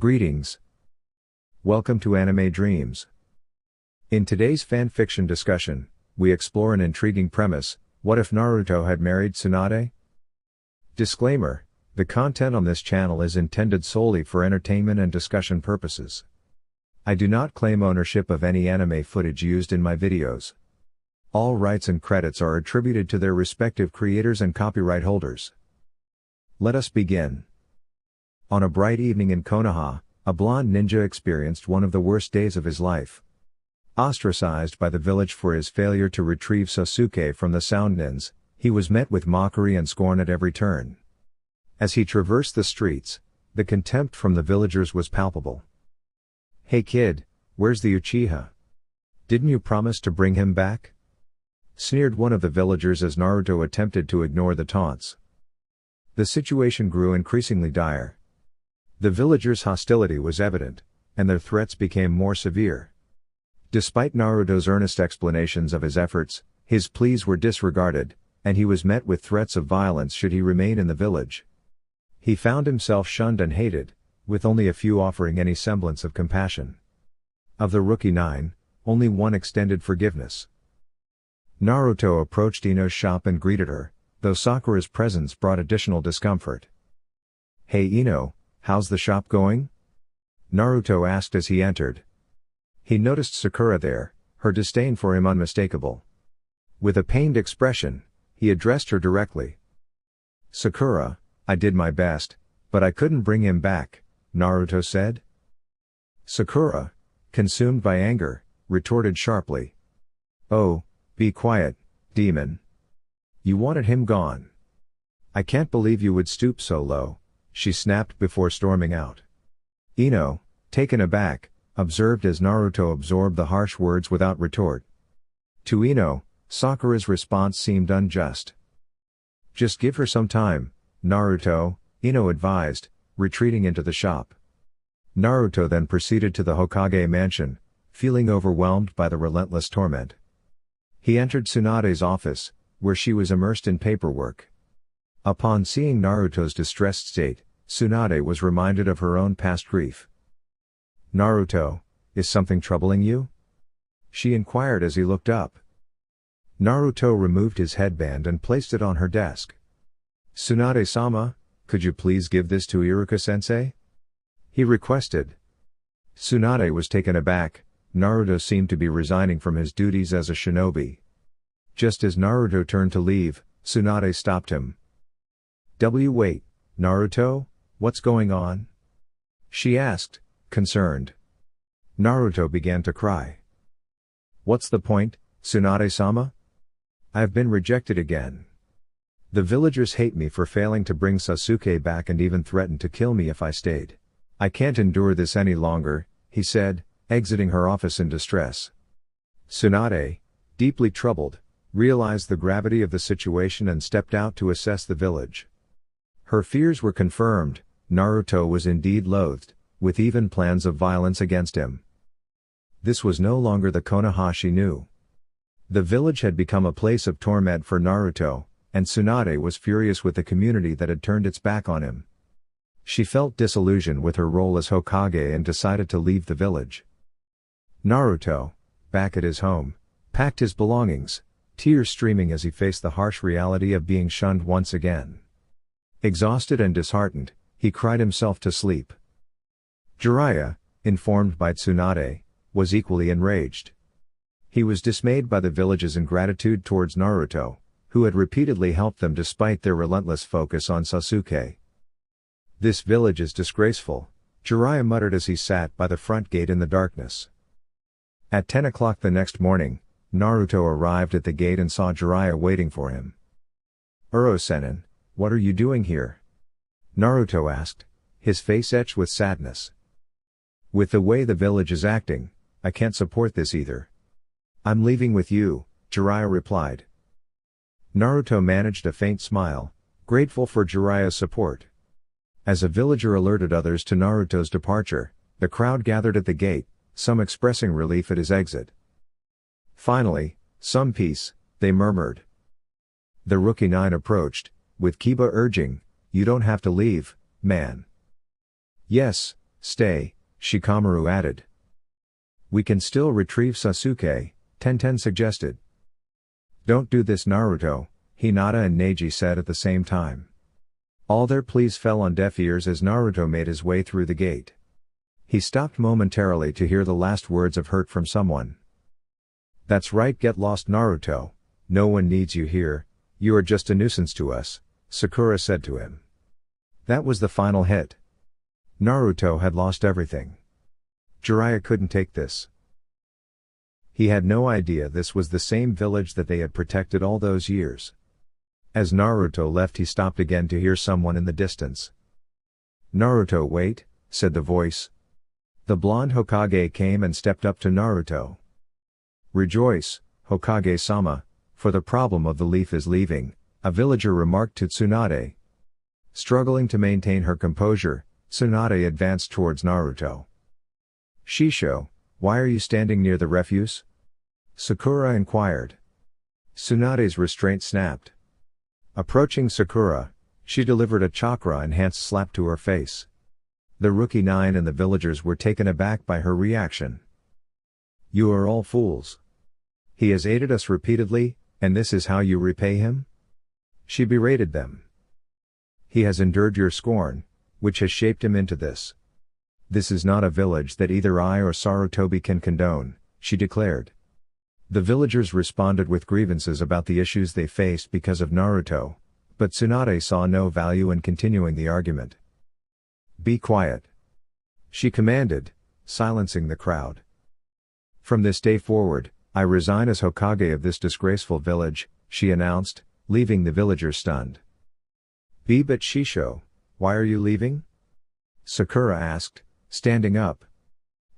Greetings. Welcome to Anime Dreams. In today's fanfiction discussion, we explore an intriguing premise: what if Naruto had married Tsunade? Disclaimer: the content on this channel is intended solely for entertainment and discussion purposes. I do not claim ownership of any anime footage used in my videos. All rights and credits are attributed to their respective creators and copyright holders. Let us begin. On a bright evening in Konoha, a blonde ninja experienced one of the worst days of his life. Ostracized by the village for his failure to retrieve Sasuke from the Sound Nins, he was met with mockery and scorn at every turn. As he traversed the streets, the contempt from the villagers was palpable. "Hey kid, where's the Uchiha? Didn't you promise to bring him back?" sneered one of the villagers as Naruto attempted to ignore the taunts. The situation grew increasingly dire. The villagers' hostility was evident, and their threats became more severe. Despite Naruto's earnest explanations of his efforts, his pleas were disregarded, and he was met with threats of violence should he remain in the village. He found himself shunned and hated, with only a few offering any semblance of compassion. Of the rookie 9, only one extended forgiveness. Naruto approached Ino's shop and greeted her, though Sakura's presence brought additional discomfort. "Hey Ino, how's the shop going?" Naruto asked as he entered. He noticed Sakura there, her disdain for him unmistakable. With a pained expression, he addressed her directly. "Sakura, I did my best, but I couldn't bring him back," Naruto said. Sakura, consumed by anger, retorted sharply. "Oh, be quiet, demon. You wanted him gone. I can't believe you would stoop so low," she snapped before storming out. Ino, taken aback, observed as Naruto absorbed the harsh words without retort. To Ino, Sakura's response seemed unjust. "Just give her some time, Naruto," Ino advised, retreating into the shop. Naruto then proceeded to the Hokage mansion, feeling overwhelmed by the relentless torment. He entered Tsunade's office, where she was immersed in paperwork. Upon seeing Naruto's distressed state, Tsunade was reminded of her own past grief. "Naruto, is something troubling you?" she inquired as he looked up. Naruto removed his headband and placed it on her desk. "Tsunade-sama, could you please give this to Iruka-sensei?" he requested. Tsunade was taken aback. Naruto seemed to be resigning from his duties as a shinobi. Just as Naruto turned to leave, Tsunade stopped him. Wait, Naruto, what's going on?" she asked, concerned. Naruto began to cry. "What's the point, Tsunade-sama? I've been rejected again. The villagers hate me for failing to bring Sasuke back and even threatened to kill me if I stayed. I can't endure this any longer," he said, exiting her office in distress. Tsunade, deeply troubled, realized the gravity of the situation and stepped out to assess the village. Her fears were confirmed. Naruto was indeed loathed, with even plans of violence against him. This was no longer the Konoha she knew. The village had become a place of torment for Naruto, and Tsunade was furious with the community that had turned its back on him. She felt disillusioned with her role as Hokage and decided to leave the village. Naruto, back at his home, packed his belongings, tears streaming as he faced the harsh reality of being shunned once again. Exhausted and disheartened, he cried himself to sleep. Jiraiya, informed by Tsunade, was equally enraged. He was dismayed by the village's ingratitude towards Naruto, who had repeatedly helped them despite their relentless focus on Sasuke. "This village is disgraceful," Jiraiya muttered as he sat by the front gate in the darkness. At 10 o'clock the next morning, Naruto arrived at the gate and saw Jiraiya waiting for him. "Uro-sennin, what are you doing here?" Naruto asked, his face etched with sadness. "With the way the village is acting, I can't support this either. I'm leaving with you," Jiraiya replied. Naruto managed a faint smile, grateful for Jiraiya's support. As a villager alerted others to Naruto's departure, the crowd gathered at the gate, some expressing relief at his exit. "Finally, some peace," they murmured. The rookie 9 approached, with Kiba urging, "You don't have to leave, man." "Yes, Stay, Shikamaru added. We can still retrieve Sasuke, Tenten suggested. Don't do this, Naruto, Hinata and Neji said at the same time. All their pleas fell on deaf ears as Naruto made his way through the gate. He stopped momentarily to hear the last words of hurt from someone. That's right, get lost, Naruto. No one needs you here, you are just a nuisance to us, Sakura said to him. That was the final hit. Naruto had lost everything. Jiraiya couldn't take this. He had no idea this was the same village that they had protected all those years. As Naruto left, he stopped again to hear someone in the distance. Naruto, wait, said the voice. The blonde Hokage came and stepped up to Naruto. Rejoice, Hokage-sama, for the problem of the leaf is leaving, a villager remarked to Tsunade. Struggling to maintain her composure, Tsunade advanced towards Naruto. Shisho, why are you standing near the refuse? Sakura inquired. Tsunade's restraint snapped. Approaching Sakura, she delivered a chakra-enhanced slap to her face. The rookie 9 and the villagers were taken aback by her reaction. You are all fools. He has aided us repeatedly, and this is how you repay him? She berated them. He has endured your scorn, which has shaped him into this. This is not a village that either I or Sarutobi can condone, she declared. The villagers responded with grievances about the issues they faced because of Naruto, but Tsunade saw no value in continuing the argument. Be quiet, she commanded, silencing the crowd. From this day forward, I resign as Hokage of this disgraceful village, she announced, leaving the villagers stunned. But Shisho, why are you leaving? Sakura asked, standing up.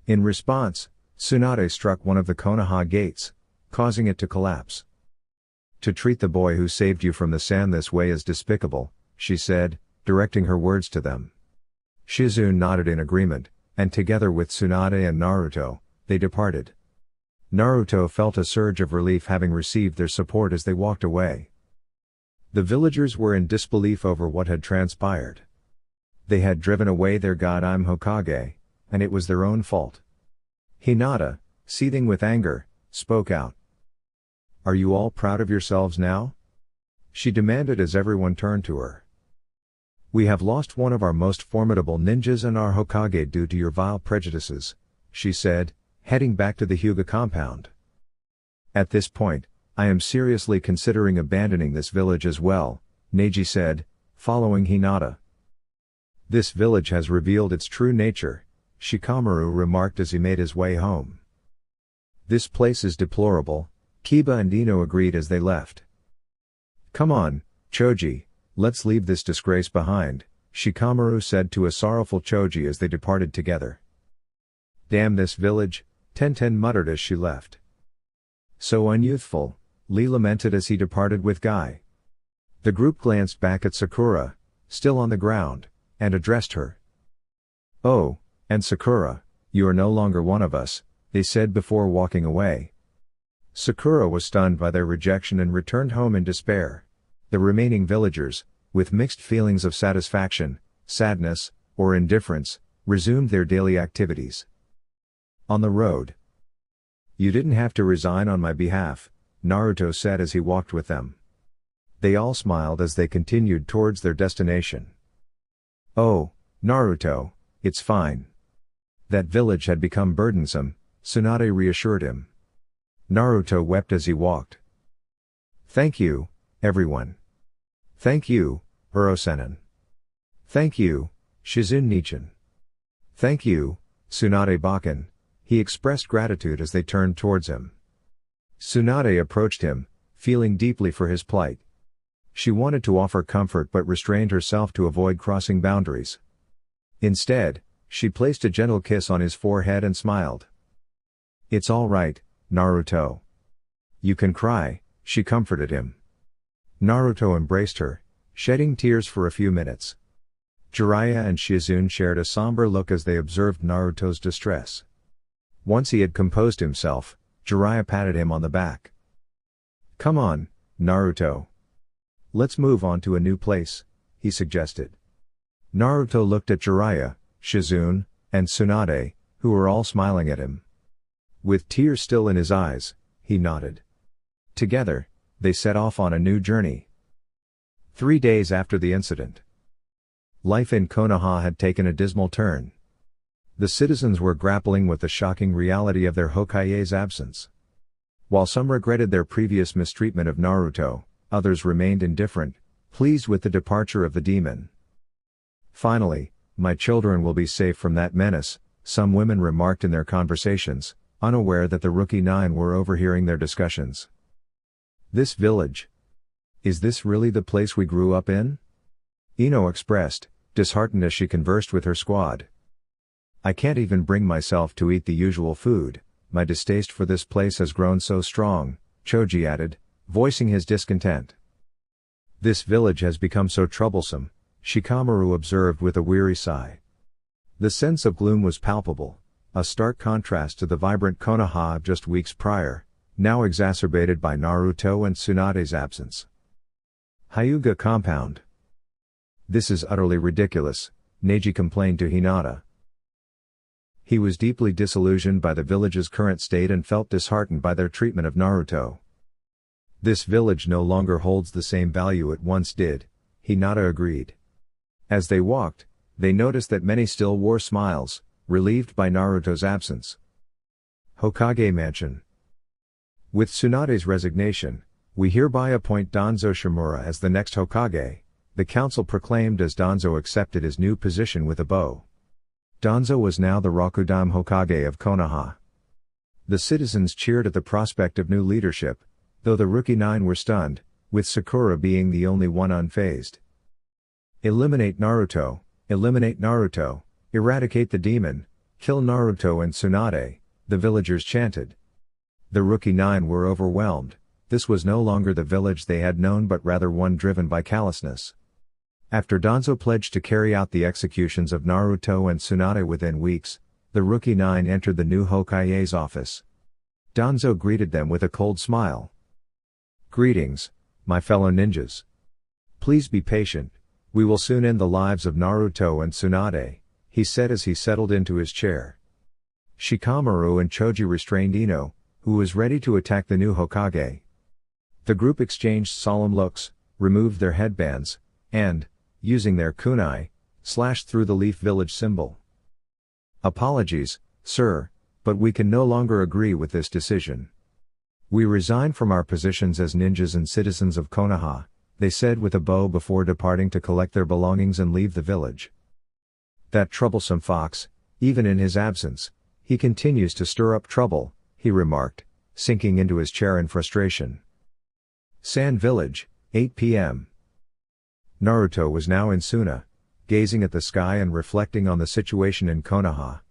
In response, Tsunade struck one of the Konoha gates, causing it to collapse. To treat the boy who saved you from the sand this way is despicable, she said, directing her words to them. Shizune nodded in agreement, and together with Tsunade and Naruto, they departed. Naruto felt a surge of relief having received their support as they walked away. The villagers were in disbelief over what had transpired. They had driven away their god Hokage, and it was their own fault. Hinata, seething with anger, spoke out. Are you all proud of yourselves now? She demanded as everyone turned to her. We have lost one of our most formidable ninjas and our Hokage due to your vile prejudices, she said, heading back to the Hyuga compound. At this point, I am seriously considering abandoning this village as well, Neji said, following Hinata. This village has revealed its true nature, Shikamaru remarked as he made his way home. This place is deplorable, Kiba and Ino agreed as they left. Come on, Choji, let's leave this disgrace behind, Shikamaru said to a sorrowful Choji as they departed together. Damn this village, Tenten muttered as she left. So unyouthful, Lee lamented as he departed with Guy. The group glanced back at Sakura, still on the ground, and addressed her. Oh, and Sakura, you are no longer one of us, they said before walking away. Sakura was stunned by their rejection and returned home in despair. The remaining villagers, with mixed feelings of satisfaction, sadness, or indifference, resumed their daily activities. On the road. You didn't have to resign on my behalf, Naruto said as he walked with them. They all smiled as they continued towards their destination. Oh, Naruto, it's fine. That village had become burdensome, Tsunade reassured him. Naruto wept as he walked. Thank you, everyone. Thank you, Urosenin. Thank you, Shizune Nichin. Thank you, Tsunade Bakken, he expressed gratitude as they turned towards him. Tsunade approached him, feeling deeply for his plight. She wanted to offer comfort but restrained herself to avoid crossing boundaries. Instead, she placed a gentle kiss on his forehead and smiled. It's all right, Naruto. You can cry, she comforted him. Naruto embraced her, shedding tears for a few minutes. Jiraiya and Shizune shared a somber look as they observed Naruto's distress. Once he had composed himself, Jiraiya patted him on the back. Come on, Naruto. Let's move on to a new place, he suggested. Naruto looked at Jiraiya, Shizune, and Tsunade, who were all smiling at him. With tears still in his eyes, he nodded. Together, they set off on a new journey. 3 days after the incident, life in Konoha had taken a dismal turn. The citizens were grappling with the shocking reality of their Hokage's absence. While some regretted their previous mistreatment of Naruto, others remained indifferent, pleased with the departure of the demon. Finally, my children will be safe from that menace, some women remarked in their conversations, unaware that the Rookie 9 were overhearing their discussions. This village. Is this really the place we grew up in? Ino expressed, disheartened as she conversed with her squad. I can't even bring myself to eat the usual food, my distaste for this place has grown so strong, Choji added, voicing his discontent. This village has become so troublesome, Shikamaru observed with a weary sigh. The sense of gloom was palpable, a stark contrast to the vibrant Konoha of just weeks prior, now exacerbated by Naruto and Tsunade's absence. Hyuga compound. This is utterly ridiculous, Neji complained to Hinata. He was deeply disillusioned by the village's current state and felt disheartened by their treatment of Naruto. This village no longer holds the same value it once did, Hinata agreed. As they walked, they noticed that many still wore smiles, relieved by Naruto's absence. Hokage Mansion. With Tsunade's resignation, we hereby appoint Danzo Shimura as the next Hokage, the council proclaimed as Danzo accepted his new position with a bow. Danzo was now the Rokudame Hokage of Konoha. The citizens cheered at the prospect of new leadership, though the Rookie 9 were stunned, with Sakura being the only one unfazed. Eliminate Naruto, eradicate the demon, kill Naruto and Tsunade, the villagers chanted. The Rookie 9 were overwhelmed, this was no longer the village they had known but rather one driven by callousness. After Danzo pledged to carry out the executions of Naruto and Tsunade within weeks, the Rookie 9 entered the new Hokage's office. Danzo greeted them with a cold smile. Greetings, my fellow ninjas. Please be patient, we will soon end the lives of Naruto and Tsunade, he said as he settled into his chair. Shikamaru and Choji restrained Ino, who was ready to attack the new Hokage. The group exchanged solemn looks, removed their headbands, and, using their kunai, slashed through the Leaf Village symbol. Apologies, sir, but we can no longer agree with this decision. We resign from our positions as ninjas and citizens of Konoha, they said with a bow before departing to collect their belongings and leave the village. That troublesome fox, even in his absence, he continues to stir up trouble, he remarked, sinking into his chair in frustration. Sand Village, 8 p.m. Naruto was now in Suna, gazing at the sky and reflecting on the situation in Konoha.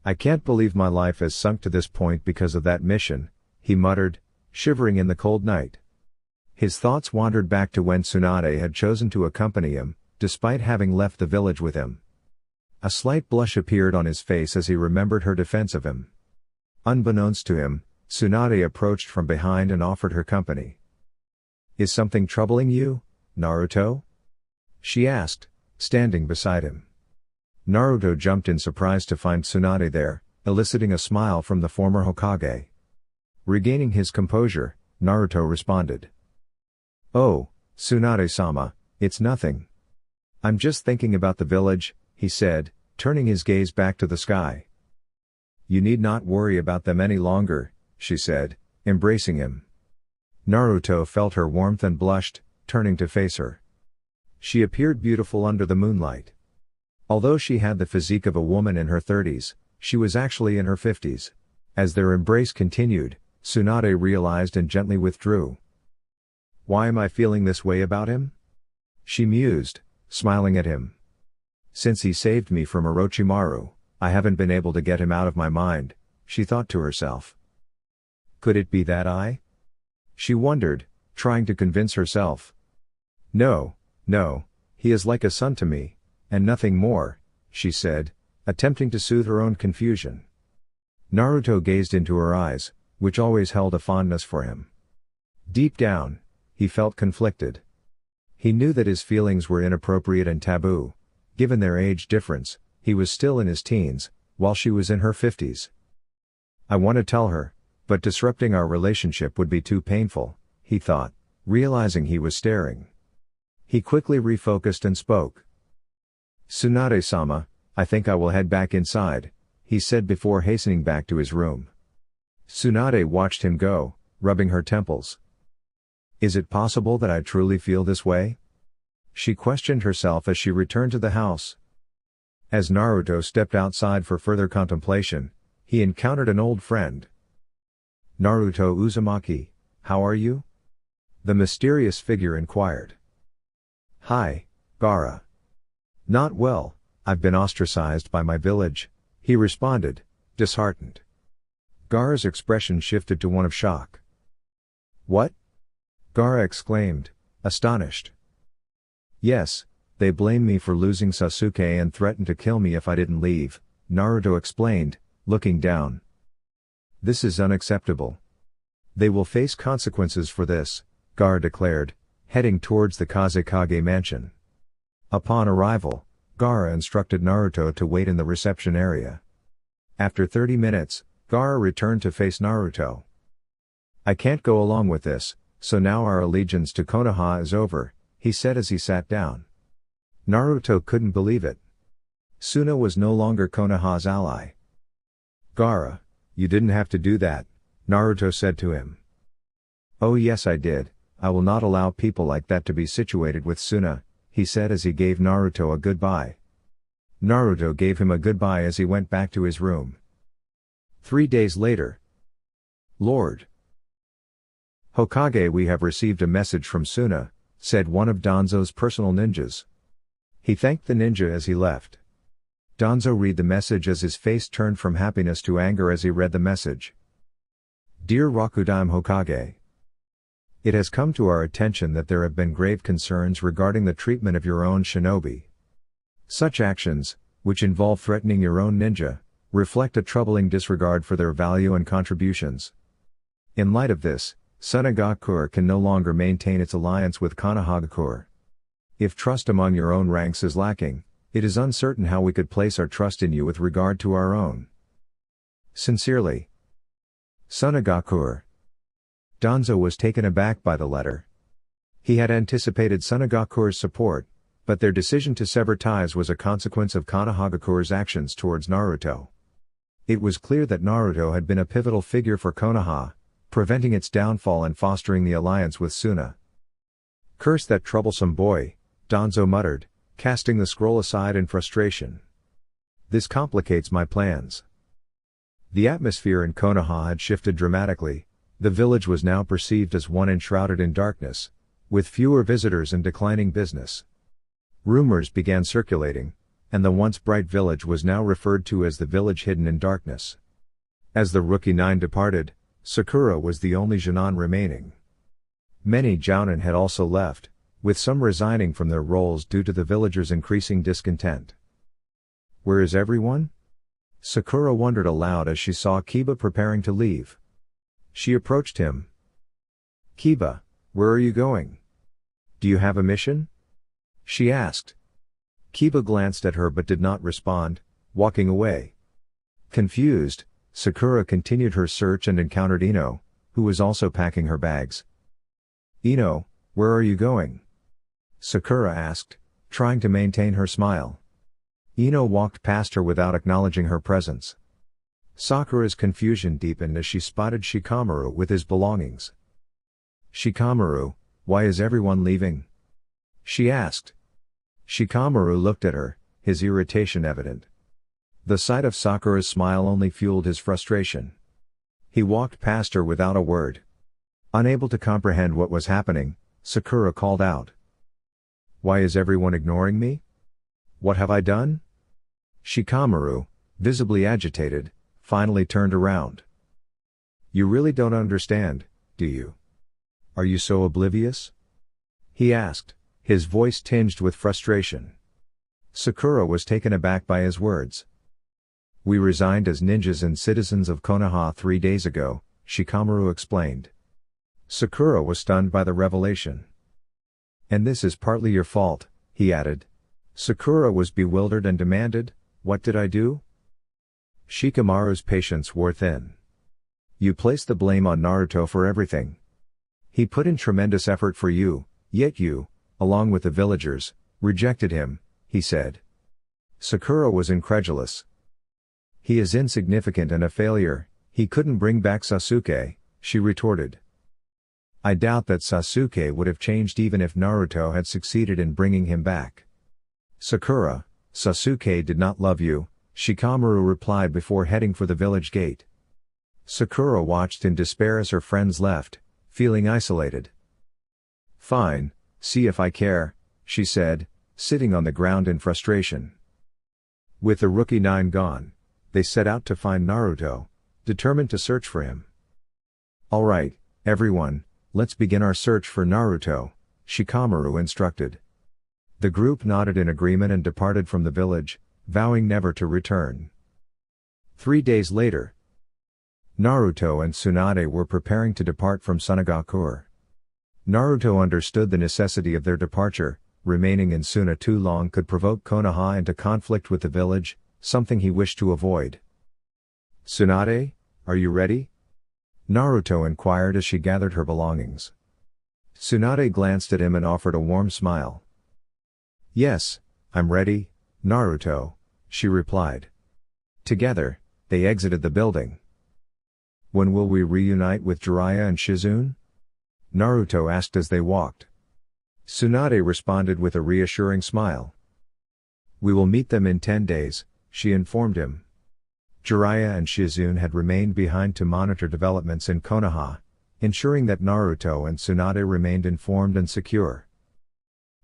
I can't believe my life has sunk to this point because of that mission, he muttered, shivering in the cold night. His thoughts wandered back to when Tsunade had chosen to accompany him, despite having left the village with him. A slight blush appeared on his face as he remembered her defense of him. Unbeknownst to him, Tsunade approached from behind and offered her company. Is something troubling you, Naruto? She asked, standing beside him. Naruto jumped in surprise to find Tsunade there, eliciting a smile from the former Hokage. Regaining his composure, Naruto responded. Oh, Tsunade-sama, it's nothing. I'm just thinking about the village, he said, turning his gaze back to the sky. You need not worry about them any longer, she said, embracing him. Naruto felt her warmth and blushed, turning to face her. She appeared beautiful under the moonlight. Although she had the physique of a woman in her 30s, she was actually in her 50s. As their embrace continued, Tsunade realized and gently withdrew. Why am I feeling this way about him? She mused, smiling at him. Since he saved me from Orochimaru, I haven't been able to get him out of my mind, she thought to herself. Could it be that she wondered, trying to convince herself. No, he is like a son to me, and nothing more, she said, attempting to soothe her own confusion. Naruto gazed into her eyes, which always held a fondness for him. Deep down, he felt conflicted. He knew that his feelings were inappropriate and taboo, given their age difference, He was still in his teens, while she was in her 50s. I want to tell her, but disrupting our relationship would be too painful, he thought, realizing he was staring. He quickly refocused and spoke. Tsunade-sama, I think I will head back inside, he said before hastening back to his room. Tsunade watched him go, rubbing her temples. Is it possible that I truly feel this way? She questioned herself as she returned to the house. As Naruto stepped outside for further contemplation, he encountered an old friend. Naruto Uzumaki, how are you? The mysterious figure inquired. Hi, Gaara. Not well, I've been ostracized by my village, he responded, disheartened. Gaara's expression shifted to one of shock. What? Gaara exclaimed, astonished. Yes, they blame me for losing Sasuke and threatened to kill me if I didn't leave, Naruto explained, looking down. This is unacceptable. They will face consequences for this, Gaara declared, heading towards the Kazekage mansion. Upon arrival, Gaara instructed Naruto to wait in the reception area. After 30 minutes, Gaara returned to face Naruto. I can't go along with this, so now our allegiance to Konoha is over, he said as he sat down. Naruto couldn't believe it. Suna was no longer Konoha's ally. Gaara, you didn't have to do that, Naruto said to him. Oh yes I did, I will not allow people like that to be situated with Suna, he said as he gave Naruto a goodbye. Naruto gave him a goodbye as he went back to his room. 3 days later. Lord Hokage, we have received a message from Suna, said one of Danzo's personal ninjas. He thanked the ninja as he left. Danzo read the message as his face turned from happiness to anger as he read the message. Dear Rakudime Hokage. It has come to our attention that there have been grave concerns regarding the treatment of your own shinobi. Such actions, which involve threatening your own ninja, reflect a troubling disregard for their value and contributions. In light of this, Tsunade can no longer maintain its alliance with Konohagakure. If trust among your own ranks is lacking, it is uncertain how we could place our trust in you with regard to our own. Sincerely, Tsunade. Danzo was taken aback by the letter. He had anticipated Tsunagakure's support, but their decision to sever ties was a consequence of Konohagakure's actions towards Naruto. It was clear that Naruto had been a pivotal figure for Konoha, preventing its downfall and fostering the alliance with Suna. Curse that troublesome boy, Danzo muttered, casting the scroll aside in frustration. This complicates my plans. The atmosphere in Konoha had shifted dramatically. The village was now perceived as one enshrouded in darkness, with fewer visitors and declining business. Rumors began circulating, and the once bright village was now referred to as the village hidden in darkness. As the Rookie 9 departed, Sakura was the only Jonin remaining. Many Jounin had also left, with some resigning from their roles due to the villagers' increasing discontent. Where is everyone? Sakura wondered aloud as she saw Kiba preparing to leave. She approached him. Kiba, where are you going? Do you have a mission? She asked. Kiba glanced at her but did not respond, walking away. Confused, Sakura continued her search and encountered Ino, who was also packing her bags. Ino, where are you going? Sakura asked, trying to maintain her smile. Ino walked past her without acknowledging her presence. Sakura's confusion deepened as she spotted Shikamaru with his belongings. Shikamaru, why is everyone leaving? She asked. Shikamaru looked at her, his irritation evident. The sight of Sakura's smile only fueled his frustration. He walked past her without a word. Unable to comprehend what was happening, Sakura called out. Why is everyone ignoring me? What have I done? Shikamaru, visibly agitated, finally turned around. You really don't understand, do you? Are you so oblivious? He asked, his voice tinged with frustration. Sakura was taken aback by his words. We resigned as ninjas and citizens of Konoha 3 days ago, Shikamaru explained. Sakura was stunned by the revelation. And this is partly your fault, he added. Sakura was bewildered and demanded, What did I do? Shikamaru's patience wore thin. You placed the blame on Naruto for everything. He put in tremendous effort for you, yet you, along with the villagers, rejected him, he said. Sakura was incredulous. He is insignificant and a failure, he couldn't bring back Sasuke, she retorted. I doubt that Sasuke would have changed even if Naruto had succeeded in bringing him back. Sakura, Sasuke did not love you, Shikamaru replied before heading for the village gate. Sakura watched in despair as her friends left, feeling isolated. Fine, see if I care, she said, sitting on the ground in frustration. With the rookie 9 gone, they set out to find Naruto, determined to search for him. Alright, everyone, let's begin our search for Naruto, Shikamaru instructed. The group nodded in agreement and departed from the village, vowing never to return. 3 days later, Naruto and Tsunade were preparing to depart from Sunagakure. Naruto understood the necessity of their departure. Remaining in Suna too long could provoke Konoha into conflict with the village, something he wished to avoid. Tsunade, are you ready? Naruto inquired as she gathered her belongings. Tsunade glanced at him and offered a warm smile. Yes, I'm ready, Naruto, she replied. Together, they exited the building. When will we reunite with Jiraiya and Shizune? Naruto asked as they walked. Tsunade responded with a reassuring smile. We will meet them in 10 days, she informed him. Jiraiya and Shizune had remained behind to monitor developments in Konoha, ensuring that Naruto and Tsunade remained informed and secure.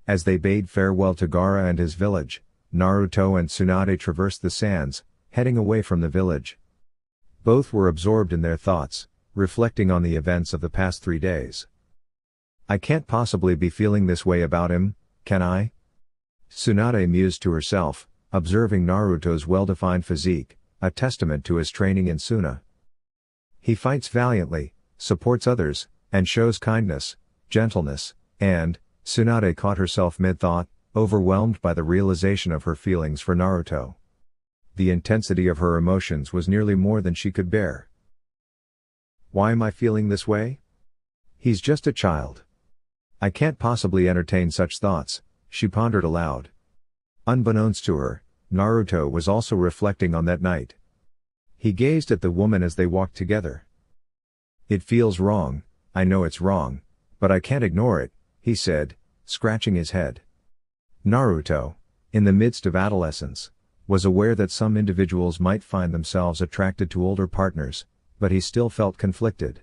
As they bade farewell to Gaara and his village, Naruto and Tsunade traversed the sands, heading away from the village. Both were absorbed in their thoughts, reflecting on the events of the past 3 days. I can't possibly be feeling this way about him, can I? Tsunade mused to herself, observing Naruto's well-defined physique, a testament to his training in Suna. He fights valiantly, supports others, and shows kindness, gentleness, and, Tsunade caught herself mid-thought, overwhelmed by the realization of her feelings for Naruto. The intensity of her emotions was nearly more than she could bear. Why am I feeling this way? He's just a child. I can't possibly entertain such thoughts, she pondered aloud. Unbeknownst to her, Naruto was also reflecting on that night. He gazed at the woman as they walked together. It feels wrong, I know it's wrong, but I can't ignore it, he said, scratching his head. Naruto, in the midst of adolescence, was aware that some individuals might find themselves attracted to older partners, but he still felt conflicted.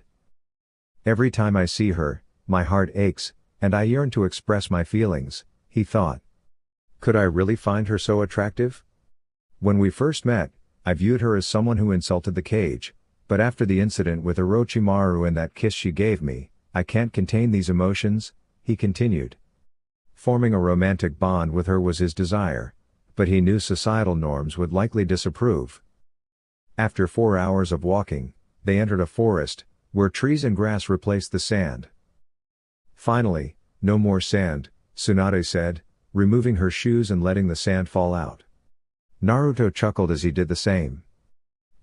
Every time I see her, my heart aches, and I yearn to express my feelings, he thought. Could I really find her so attractive? When we first met, I viewed her as someone who insulted the cage, but after the incident with Orochimaru and that kiss she gave me, I can't contain these emotions, he continued. Forming a romantic bond with her was his desire, but he knew societal norms would likely disapprove. After 4 hours of walking, they entered a forest, where trees and grass replaced the sand. Finally, no more sand, Tsunade said, removing her shoes and letting the sand fall out. Naruto chuckled as he did the same.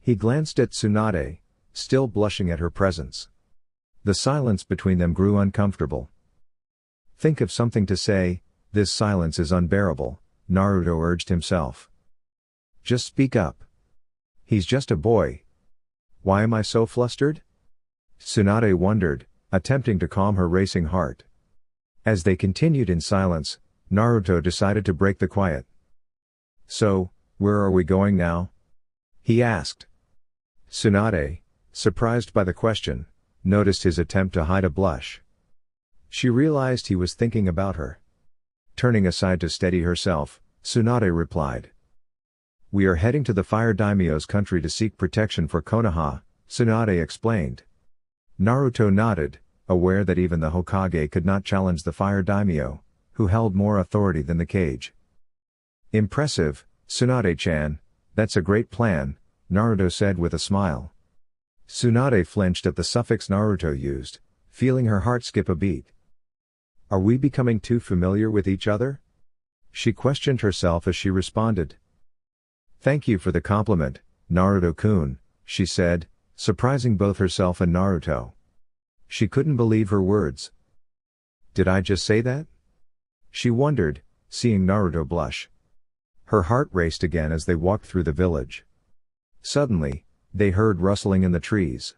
He glanced at Tsunade, still blushing at her presence. The silence between them grew uncomfortable. Think of something to say, this silence is unbearable, Naruto urged himself. Just speak up. He's just a boy. Why am I so flustered? Tsunade wondered, attempting to calm her racing heart. As they continued in silence, Naruto decided to break the quiet. So, where are we going now? He asked. Tsunade, surprised by the question, noticed his attempt to hide a blush. She realized he was thinking about her. Turning aside to steady herself, Tsunade replied. We are heading to the Fire Daimyo's country to seek protection for Konoha, Tsunade explained. Naruto nodded, aware that even the Hokage could not challenge the Fire Daimyo, who held more authority than the cage. Impressive, Tsunade-chan, that's a great plan, Naruto said with a smile. Tsunade flinched at the suffix Naruto used, feeling her heart skip a beat. Are we becoming too familiar with each other? She questioned herself as she responded. Thank you for the compliment, Naruto-kun, she said, surprising both herself and Naruto. She couldn't believe her words. Did I just say that? She wondered, seeing Naruto blush. Her heart raced again as they walked through the village. Suddenly, they heard rustling in the trees.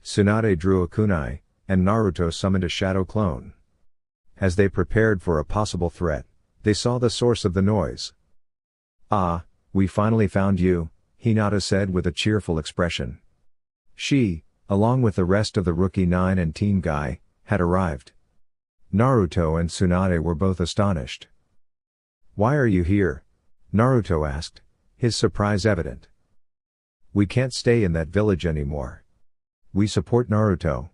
Tsunade drew a kunai, and Naruto summoned a shadow clone. As they prepared for a possible threat, they saw the source of the noise. "Ah, we finally found you," Hinata said with a cheerful expression. She, along with the rest of the Rookie 9 and Team Guy, had arrived. Naruto and Tsunade were both astonished. "Why are you here?" Naruto asked, his surprise evident. "We can't stay in that village anymore. We support Naruto."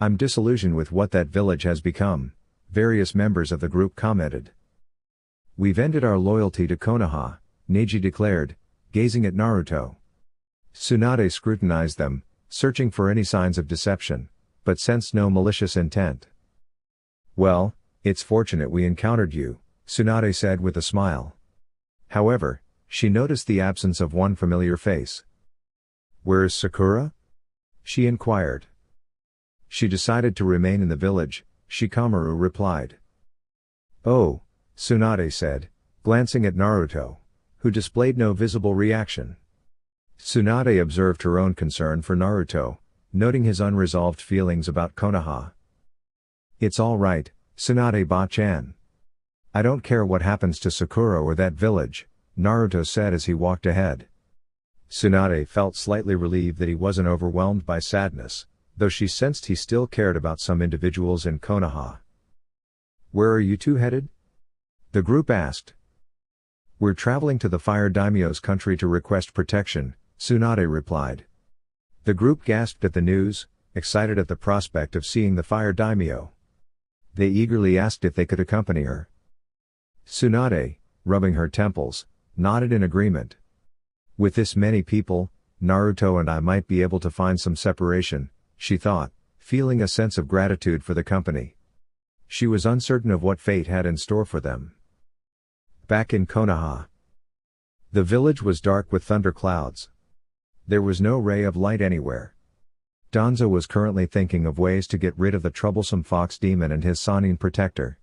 "I'm disillusioned with what that village has become," various members of the group commented. "We've ended our loyalty to Konoha," Neji declared, gazing at Naruto. Tsunade scrutinized them, searching for any signs of deception, but sensed no malicious intent. "Well, it's fortunate we encountered you," Tsunade said with a smile. However, she noticed the absence of one familiar face. "Where is Sakura?" she inquired. "She decided to remain in the village," Shikamaru replied. "Oh," Tsunade said, glancing at Naruto, who displayed no visible reaction. Tsunade observed her own concern for Naruto, noting his unresolved feelings about Konoha. "It's all right, Tsunade-ba-chan. I don't care what happens to Sakura or that village," Naruto said as he walked ahead. Tsunade felt slightly relieved that he wasn't overwhelmed by sadness, though she sensed he still cared about some individuals in Konoha. "Where are you two headed?" the group asked. "We're traveling to the Fire Daimyo's country to request protection," Tsunade replied. The group gasped at the news, excited at the prospect of seeing the Fire Daimyo. They eagerly asked if they could accompany her. Tsunade, rubbing her temples, nodded in agreement. With this many people, Naruto and I might be able to find some separation, she thought, feeling a sense of gratitude for the company. She was uncertain of what fate had in store for them. Back in Konoha. The village was dark with thunderclouds. There was no ray of light anywhere. Danzo was currently thinking of ways to get rid of the troublesome fox demon and his Sannin protector.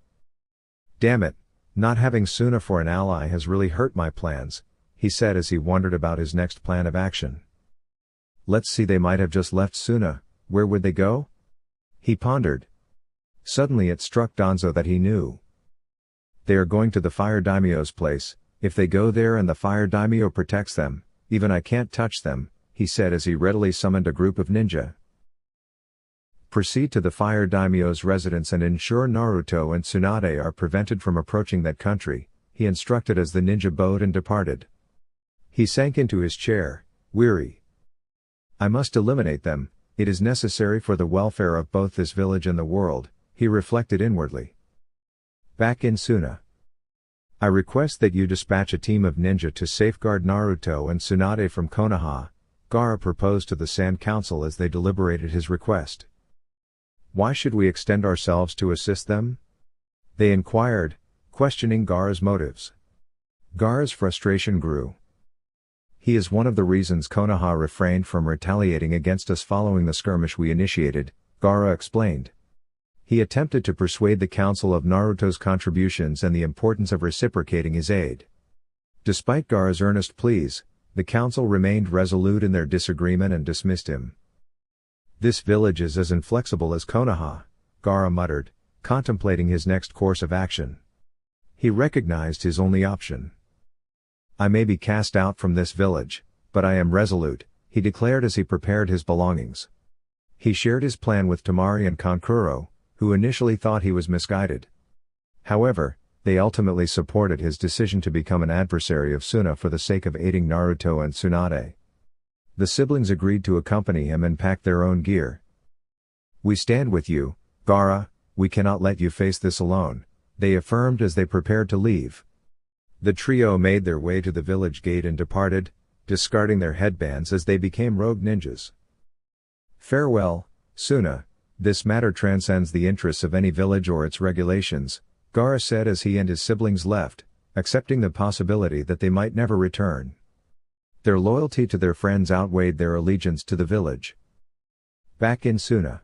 "Damn it, not having Suna for an ally has really hurt my plans," he said as he wondered about his next plan of action. "Let's see, they might have just left Suna, where would they go?" he pondered. Suddenly it struck Danzo that he knew. They are going to the Fire Daimyo's place. If they go there and the Fire Daimyo protects them, even I can't touch them, he said as he readily summoned a group of ninja. "Proceed to the Fire Daimyo's residence and ensure Naruto and Tsunade are prevented from approaching that country," he instructed as the ninja bowed and departed. He sank into his chair, weary. "I must eliminate them, it is necessary for the welfare of both this village and the world," he reflected inwardly. Back in Suna. "I request that you dispatch a team of ninja to safeguard Naruto and Tsunade from Konoha," Gaara proposed to the Sand Council as they deliberated his request. "Why should we extend ourselves to assist them?" they inquired, questioning Gaara's motives. Gaara's frustration grew. "He is one of the reasons Konoha refrained from retaliating against us following the skirmish we initiated," Gaara explained. He attempted to persuade the council of Naruto's contributions and the importance of reciprocating his aid. Despite Gaara's earnest pleas, the council remained resolute in their disagreement and dismissed him. "This village is as inflexible as Konoha," Gaara muttered, contemplating his next course of action. He recognized his only option. "I may be cast out from this village, but I am resolute," he declared as he prepared his belongings. He shared his plan with Temari and Kankuro, who initially thought he was misguided. However, they ultimately supported his decision to become an adversary of Suna for the sake of aiding Naruto and Tsunade. The siblings agreed to accompany him and pack their own gear. "We stand with you, Gaara, we cannot let you face this alone," they affirmed as they prepared to leave. The trio made their way to the village gate and departed, discarding their headbands as they became rogue ninjas. "Farewell, Suna, this matter transcends the interests of any village or its regulations," Gaara said as he and his siblings left, accepting the possibility that they might never return. Their loyalty to their friends outweighed their allegiance to the village. Back in Suna.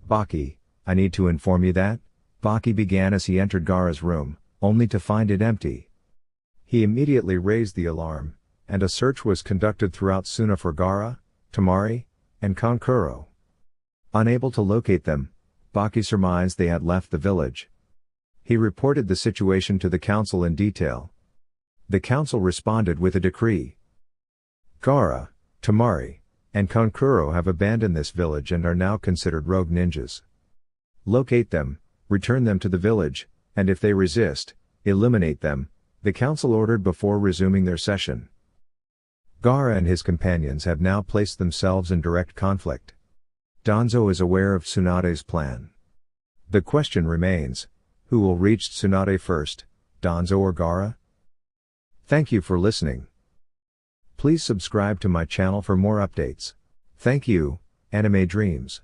Baki, I need to inform you that, Baki began as he entered Gaara's room, only to find it empty. He immediately raised the alarm, and a search was conducted throughout Suna for Gaara, Temari, and Kankuro. Unable to locate them, Baki surmised they had left the village. He reported the situation to the council in detail. The council responded with a decree. Gaara, Temari, and Kankuro have abandoned this village and are now considered rogue ninjas. Locate them, return them to the village, and if they resist, eliminate them, the council ordered before resuming their session. Gaara and his companions have now placed themselves in direct conflict. Danzo is aware of Tsunade's plan. The question remains, who will reach Tsunade first, Danzo or Gaara? Thank you for listening. Please subscribe to my channel for more updates. Thank you, Anime Dreams.